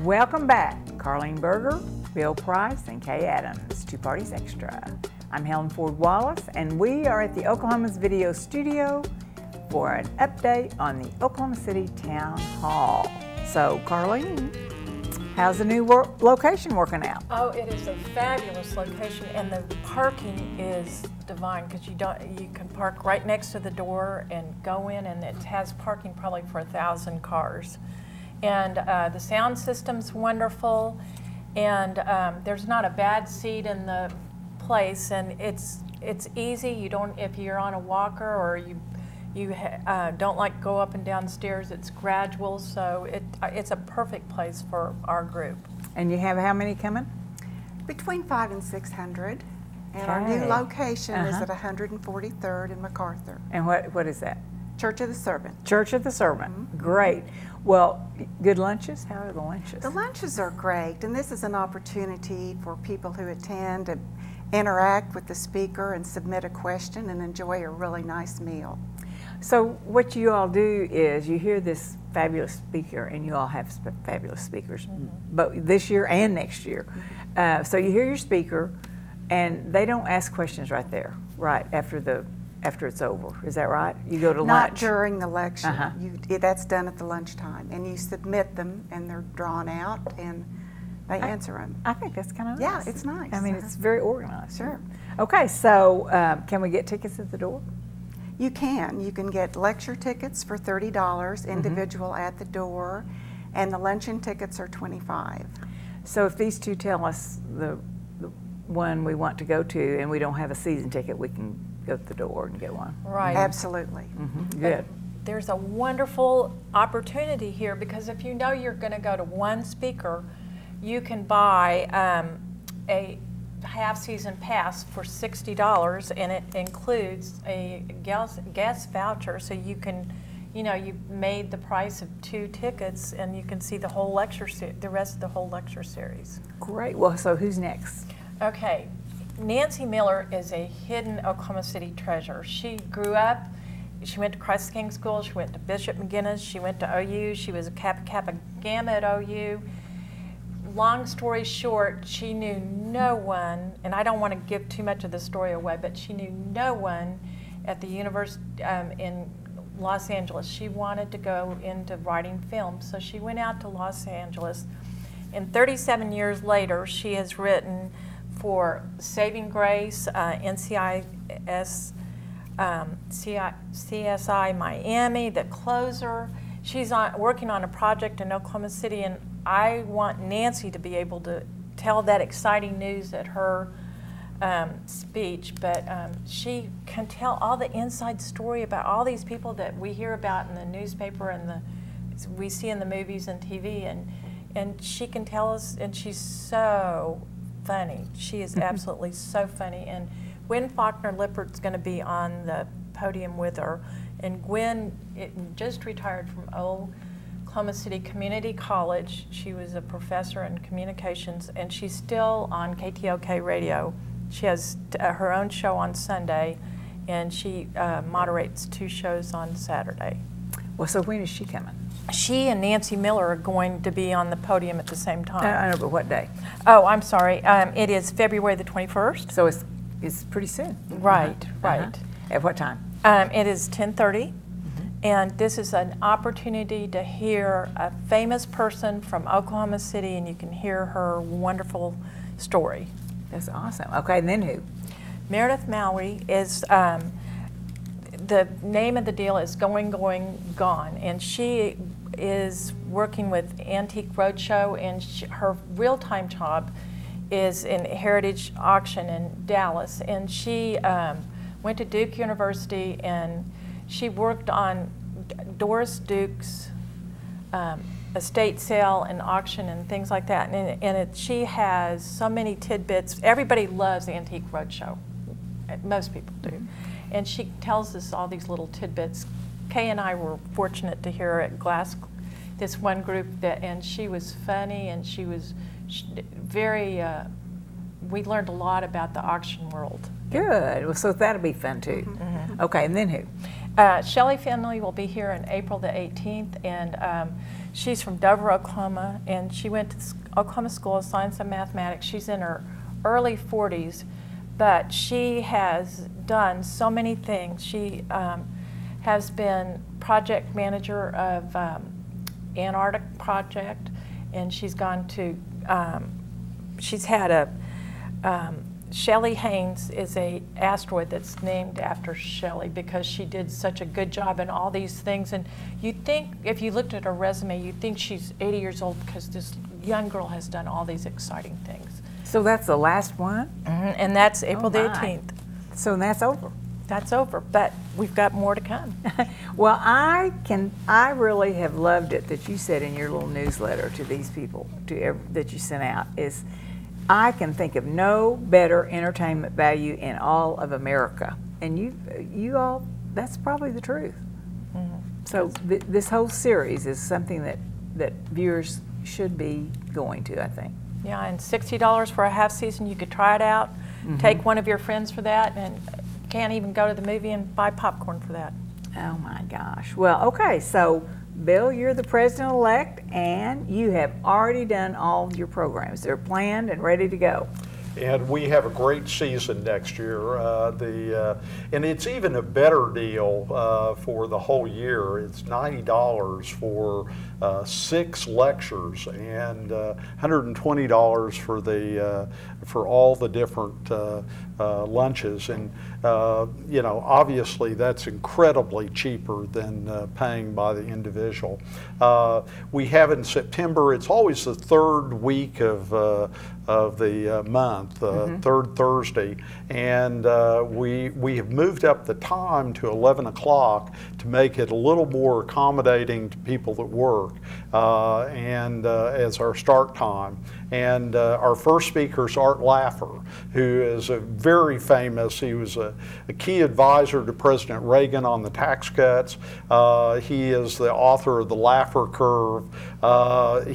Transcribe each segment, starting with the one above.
Welcome back, Carlene Berger, Bill Price, and Kay Adams, Two Parties Extra. I'm Helen Ford Wallace, and we are at the Oklahoman's video studio for an update on the Oklahoma City Town Hall. So, Carlene, how's the new location working out? Oh, it is a fabulous location, and the parking is divine because you can park right next to the door and go in, and it has parking probably for 1,000 cars. And the sound system's wonderful, and there's not a bad seat in the place, and it's easy. You don't, if you're on a walker or you don't like go up and down stairs, it's gradual, so it's a perfect place for our group. And you have how many coming? Between 500 and 600. And our new location is at 143rd and MacArthur. And what is that? Church of the Servant. Church of the Servant. Great. Well, good lunches? How are the lunches? The lunches are great, and this is an opportunity for people who attend to interact with the speaker and submit a question and enjoy a really nice meal. So what you all do is you hear this fabulous speaker, and you all have fabulous speakers, but this year and next year. So you hear your speaker, and they don't ask questions right there, right after it's over. Is that right? You go to lunch? Not during the lecture. That's done at the lunchtime, and you submit them, and they're drawn out, and they answer them. I think that's kind of nice. Yeah, it's nice. I mean, it's very organized. Sure. Okay, so can we get tickets at the door? You can. You can get lecture tickets for $30, individual at the door, and the luncheon tickets are $25. So if these two tell us the one we want to go to, and we don't have a season ticket, we can go to the door and get one. Right. Absolutely. Good. There's a wonderful opportunity here because if you know you're going to go to one speaker, you can buy a half-season pass for $60, and it includes a guest voucher, so you can, you've made the price of 2 tickets, and you can see the whole the rest of the whole lecture series. Great. Well, so who's next? Okay, Nancy Miller is a hidden Oklahoma City treasure. She grew up, she went to Christ King School, she went to Bishop McGinnis, she went to OU, she was a Kappa Gamma at OU. Long story short, she knew no one, and I don't want to give too much of the story away, but she knew no one at the university in Los Angeles. She wanted to go into writing film, so she went out to Los Angeles. And 37 years later, she has written for Saving Grace, NCIS, CSI Miami, The Closer. She's working on a project in Oklahoma City, and I want Nancy to be able to tell that exciting news at her speech, but she can tell all the inside story about all these people that we hear about in the newspaper and we see in the movies and TV, and she can tell us, and she's so funny. She is absolutely so funny, and Gwen Faulkner-Lippert's going to be on the podium with her, and Gwen just retired from Oklahoma City Community College. She was a professor in communications, and she's still on KTOK radio. She has her own show on Sunday, and she moderates 2 shows on Saturday. Well, so when is she coming? She and Nancy Miller are going to be on the podium at the same time. I know, but what day? Oh, I'm sorry. It is February the 21st. So it's pretty soon. Right, right. At what time? It is 10:30, and this is an opportunity to hear a famous person from Oklahoma City, and you can hear her wonderful story. That's awesome. Okay, and then who? Meredith Mowry is, the name of the deal is Going, Going, Gone, and she is working with Antique Roadshow, and her real-time job is in Heritage Auction in Dallas, and she went to Duke University, and she worked on Doris Duke's estate sale and auction and things like that, and she has so many tidbits. Everybody loves Antique Roadshow. Most people do. And she tells us all these little tidbits. Kay and I were fortunate to hear her at this one group, and she was funny, and she was very, we learned a lot about the auction world. Good. Well, so that'll be fun too. Okay, and then who? Shelley family will be here on April the 18th, and she's from Dover, Oklahoma, and she went to Oklahoma School of Science and Mathematics. She's in her early 40s, but she has done so many things. She has been project manager of Antarctic project, and she's gone to, she's had a, Shelley Haynes is a asteroid that's named after Shelley because she did such a good job in all these things. And you'd think, if you looked at her resume, you'd think she's 80 years old because this young girl has done all these exciting things. So that's the last one? Mm-hmm. And that's April the 18th. So that's over. That's over, but we've got more to come. Well, I really have loved it that you said in your little newsletter to these people that you sent out is, I can think of no better entertainment value in all of America. And you all, that's probably the truth. Mm-hmm. So this whole series is something that viewers should be going to, I think. Yeah, and $60 for a half season, you could try it out, mm-hmm. Take one of your friends for that, and can't even go to the movie and buy popcorn for that. Oh my gosh. Well, okay, so Bill, you're the president-elect, and you have already done all your programs. They're planned and ready to go. And we have a great season next year. And it's even a better deal for the whole year. It's $90 for 6 lectures and $120 for all the different lunches. And you know, obviously that's incredibly cheaper than paying by the individual. We have in September, it's always the 3rd week of the month, mm-hmm. 3rd Thursday, and we have moved up the time to 11 o'clock to make it a little more accommodating to people that work, as our start time. And our first speaker is Art Laffer, who is a very famous, he was a key advisor to President Reagan on the tax cuts. He is the author of The Laffer Curve.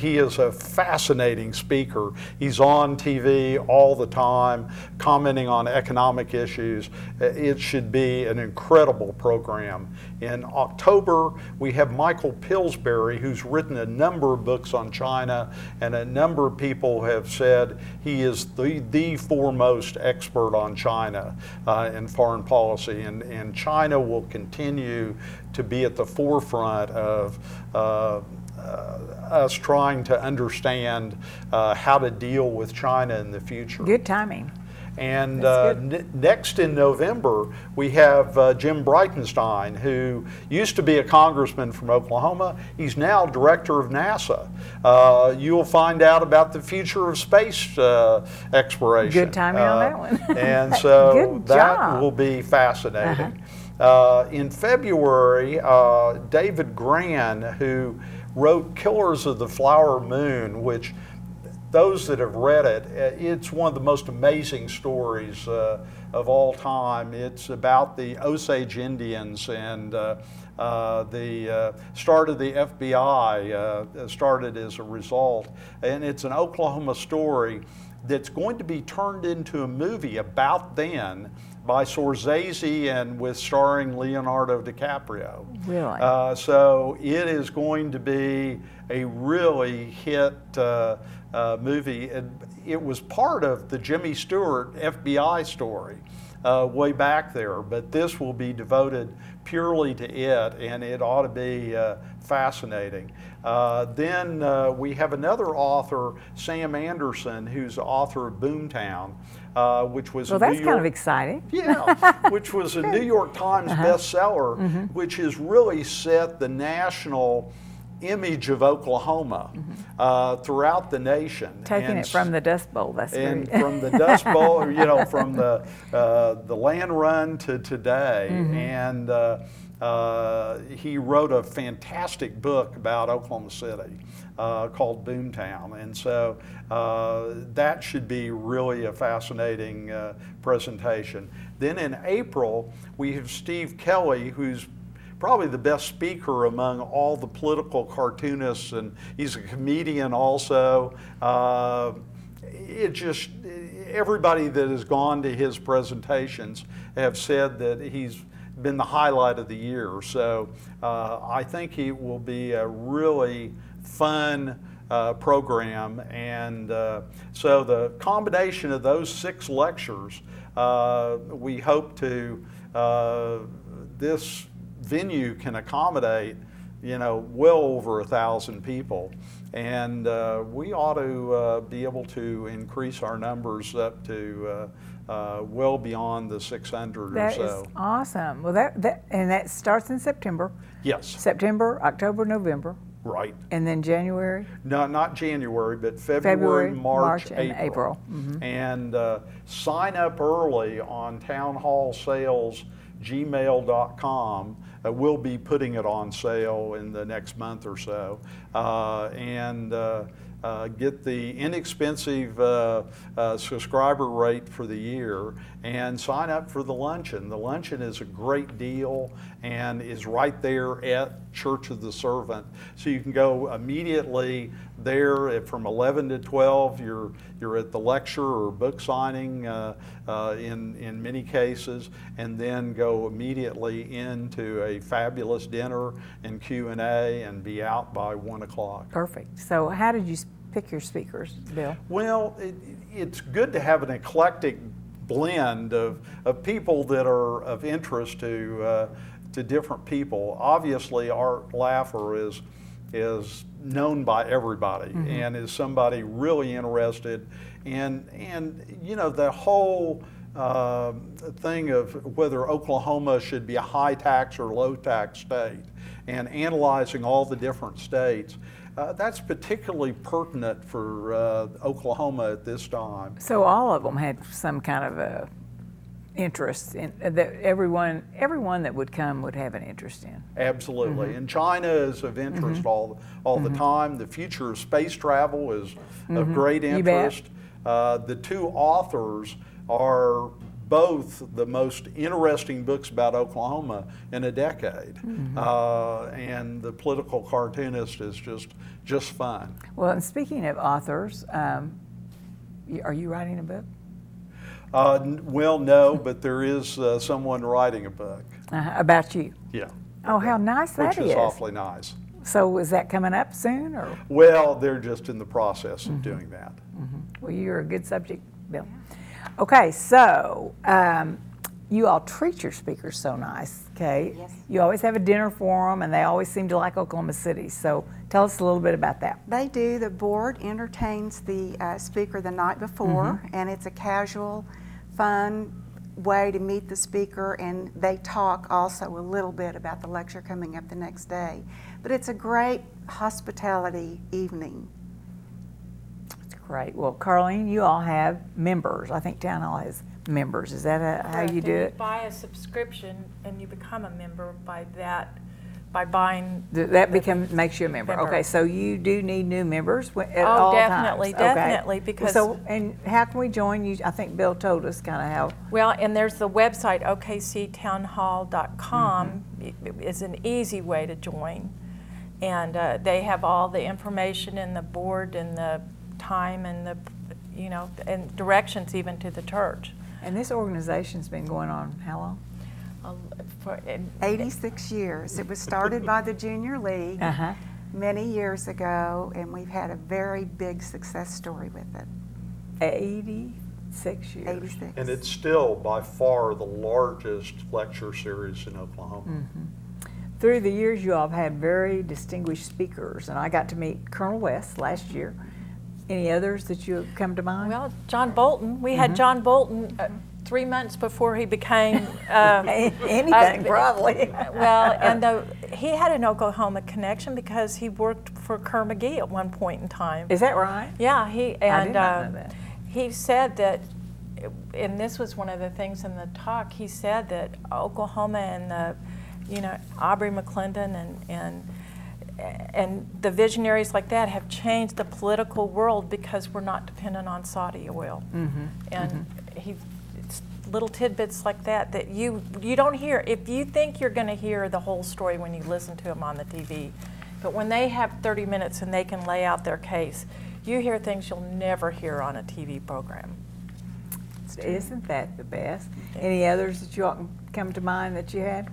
He is a fascinating speaker. He's on TV all the time, commenting on economic issues. It should be an incredible program. In October, we have Michael Pillsbury, who's written a number of books on China, and a number of people have said he is the foremost expert on China and foreign policy. And China will continue to be at the forefront of us trying to understand how to deal with China in the future. Good timing. And next in November, we have Jim Breitenstein, who used to be a congressman from Oklahoma. He's now director of NASA. You'll find out about the future of space exploration. Good timing on that one. And so that will be fascinating. In February, David Gran, who wrote Killers of the Flower Moon, which those that have read it, it's one of the most amazing stories of all time. It's about the Osage Indians and the start of the FBI started as a result. And it's an Oklahoma story that's going to be turned into a movie about then by Scorsese and with starring Leonardo DiCaprio. Really? So it is going to be a really hit movie. It was part of the Jimmy Stewart FBI story way back there, but this will be devoted purely to it, and it ought to be fascinating. Then we have another author, Sam Anderson, who's the author of Boomtown, which was that's kind of exciting. Yeah, which was a New York Times bestseller, mm-hmm. which has really set the national image of Oklahoma throughout the nation. Taking it from the Dust Bowl, that's and from the Dust Bowl, you know, from the land run to today, mm-hmm. and he wrote a fantastic book about Oklahoma City called Boomtown, and so that should be really a fascinating presentation. Then in April, we have Steve Kelly, who's probably the best speaker among all the political cartoonists, and he's a comedian also. Everybody that has gone to his presentations have said that he's been the highlight of the year. So I think it will be a really fun program, and so the combination of those 6 lectures, we hope to, this venue can accommodate, you know, well over 1,000 people, and we ought to be able to increase our numbers up to well beyond the 600 or so. That is awesome. Well, that starts in September. Yes. September, October, November. Right. And then January? No, not January, but February, March, and April. Mm-hmm. And sign up early on townhallsales@gmail.com. We'll be putting it on sale in the next month or so. Get the inexpensive subscriber rate for the year and sign up for the luncheon. The luncheon is a great deal and is right there at Church of the Servant. So you can go immediately there from 11 to 12. You're at the lecture or book signing in many cases, and then go immediately into a fabulous dinner and Q&A and be out by 1 o'clock. Perfect. So how did you pick your speakers, Bill? Well, it's good to have an eclectic blend of people that are of interest to different people. Obviously, Art Laffer is known by everybody, mm-hmm. and is somebody really interested in, you know, the whole thing of whether Oklahoma should be a high tax or low tax state, and analyzing all the different states. That's particularly pertinent for Oklahoma at this time. So all of them had some kind of a interest in that. Everyone that would come would have an interest in. Absolutely, mm-hmm. and China is of interest mm-hmm. all mm-hmm. the time. The future of space travel is mm-hmm. of great interest. The 2 authors are both the most interesting books about Oklahoma in a decade, mm-hmm. And the political cartoonist is just fun. Well, and speaking of authors, are you writing a book? Well, no, but there is someone writing a book. About you? Yeah. Oh, how nice that is. Which is awfully nice. So is that coming up soon, or? Well, they're just in the process of mm-hmm. doing that. Mm-hmm. Well, you're a good subject, Bill. Okay, so you all treat your speakers so nice, okay? Yes. You always have a dinner for them, and they always seem to like Oklahoma City. So tell us a little bit about that. They do. The board entertains the speaker the night before, mm-hmm. and it's a casual, fun way to meet the speaker, and they talk also a little bit about the lecture coming up the next day. But it's a great hospitality evening. Great. Well, Carlene, you all have members. I think Town Hall has members. Is that how you do it? You buy a subscription and you become a member by buying. That makes you a member. Okay, so you do need new members at all definitely, times. definitely. Okay. Because and how can we join you? I think Bill told us kind of how. Well, and there's the website okctownhall.com. Mm-hmm. It's an easy way to join, and they have all the information in the board and the time and the, you know, and directions even to the church. And this organization's been going on how long? 86 years. It was started by the Junior League many years ago, and we've had a very big success story with it. 86 years. 86. And it's still by far the largest lecture series in Oklahoma. Mm-hmm. Through the years, you all have had very distinguished speakers, and I got to meet Colonel West last year. Any others that you have come to mind? Well, John Bolton. We had John Bolton 3 months before he became anything, probably. Well, and he had an Oklahoma connection because he worked for Kerr McGee at one point in time. Is that right? Yeah, I did not know that. He said that, and this was one of the things in the talk. He said that Oklahoma and the, you know, Aubrey McClendon and the visionaries like that have changed the political world because we're not dependent on Saudi oil. Mm-hmm. And it's little tidbits like that that you don't hear. If you think you're going to hear the whole story when you listen to them on the TV, but when they have 30 minutes and they can lay out their case, you hear things you'll never hear on a TV program. Isn't that the best? Any others that you come to mind that you had?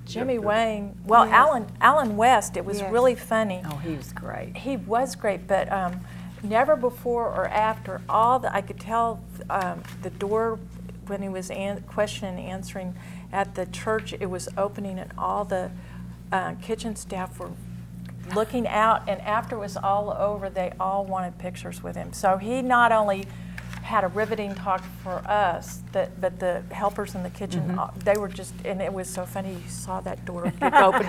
Jimmy Wayne. Well, Yes. Alan West. It was Yes. really funny. Oh, he was great. He was great, but never before or after. I could tell the door when he was question and answering at the church. It was opening, and all the kitchen staff were looking out. And after it was all over, they all wanted pictures with him. So he not only had a riveting talk for us, but the helpers in the kitchen, they were just, and it was so funny. You saw that door kick open.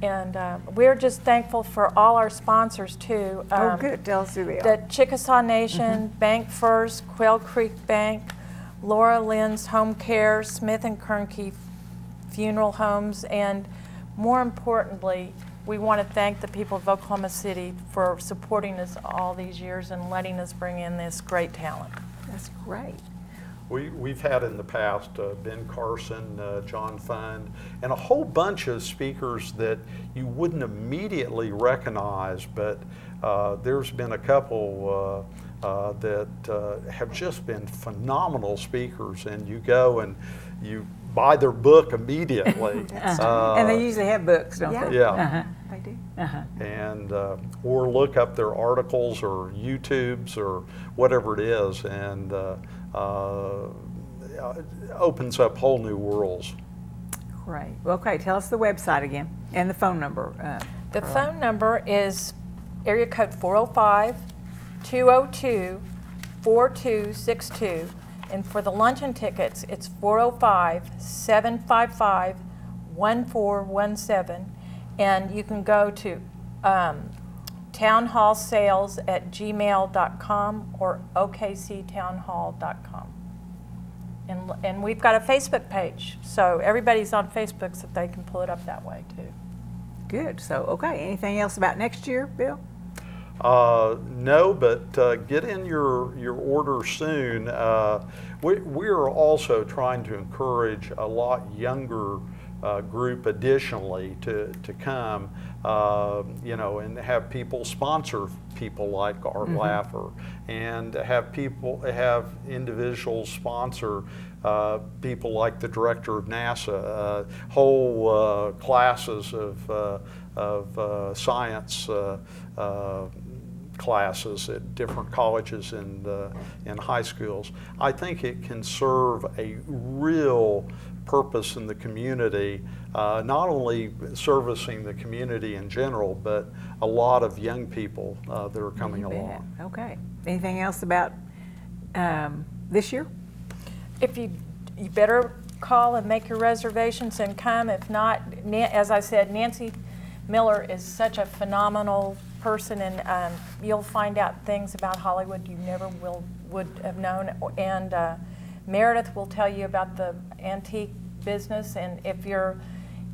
And we're just thankful for all our sponsors too. Oh, good. Tell us who they are. The Chickasaw Nation, Bank First, Quail Creek Bank, Laura Lynn's Home Care, Smith and Kernke Funeral Homes, and more importantly, we want to thank the people of Oklahoma City for supporting us all these years and letting us bring in this great talent. That's great. We've had in the past Ben Carson, John Fund, and a whole bunch of speakers that you wouldn't immediately recognize, but there's been a couple that have just been phenomenal speakers, and you go and you buy their book immediately. And they usually have books, don't they? Yeah. They do. And or look up their articles or YouTubes or whatever it is, and opens up whole new worlds. Great. Well, okay, tell us the website again and the phone number. The phone number is area code 405-202-4262. And for the luncheon tickets, it's 405-755-1417. And you can go to townhallsales@gmail.com or okctownhall.com. And we've got a Facebook page, so everybody's on Facebook, so they can pull it up that way too. Good. So, okay, anything else about next year, Bill? No, but get in your order soon. We are also trying to encourage a lot younger group additionally to come, you know, and have people sponsor people like Art Laffer, and have individuals sponsor people like the director of NASA, whole classes of science classes at different colleges and high schools. I think it can serve a real purpose in the community, not only servicing the community in general, but a lot of young people that are coming along. Okay. Anything else about this year? If you better call and make your reservations and come. If not, as I said, Nancy Miller is such a phenomenal person, and you'll find out things about Hollywood you never would have known. And Meredith will tell you about the antique business, and if you're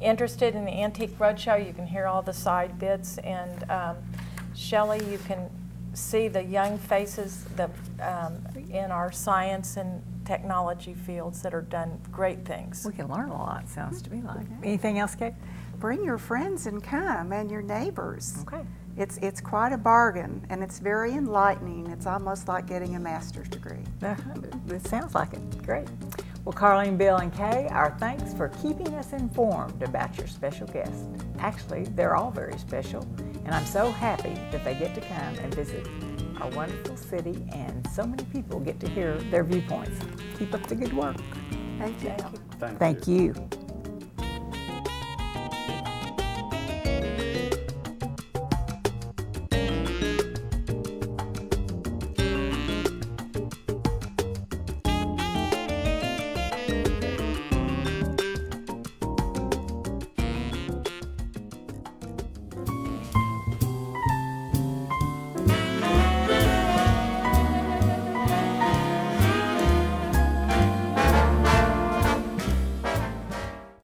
interested in the Antique Roadshow, you can hear all the side bits. And Shelley, you can see the young faces in our science and technology fields that are done great things. We can learn a lot, sounds to me like. Anything else, Kate? Bring your friends and come, and your neighbors. Okay. It's quite a bargain, and it's very enlightening. It's almost like getting a master's degree. It sounds like it. Great. Well, Carlene, Bill, and Kay, our thanks for keeping us informed about your special guests. Actually, they're all very special, and I'm so happy that they get to come and visit our wonderful city, and so many people get to hear their viewpoints. Keep up the good work. Thank you. Thank you.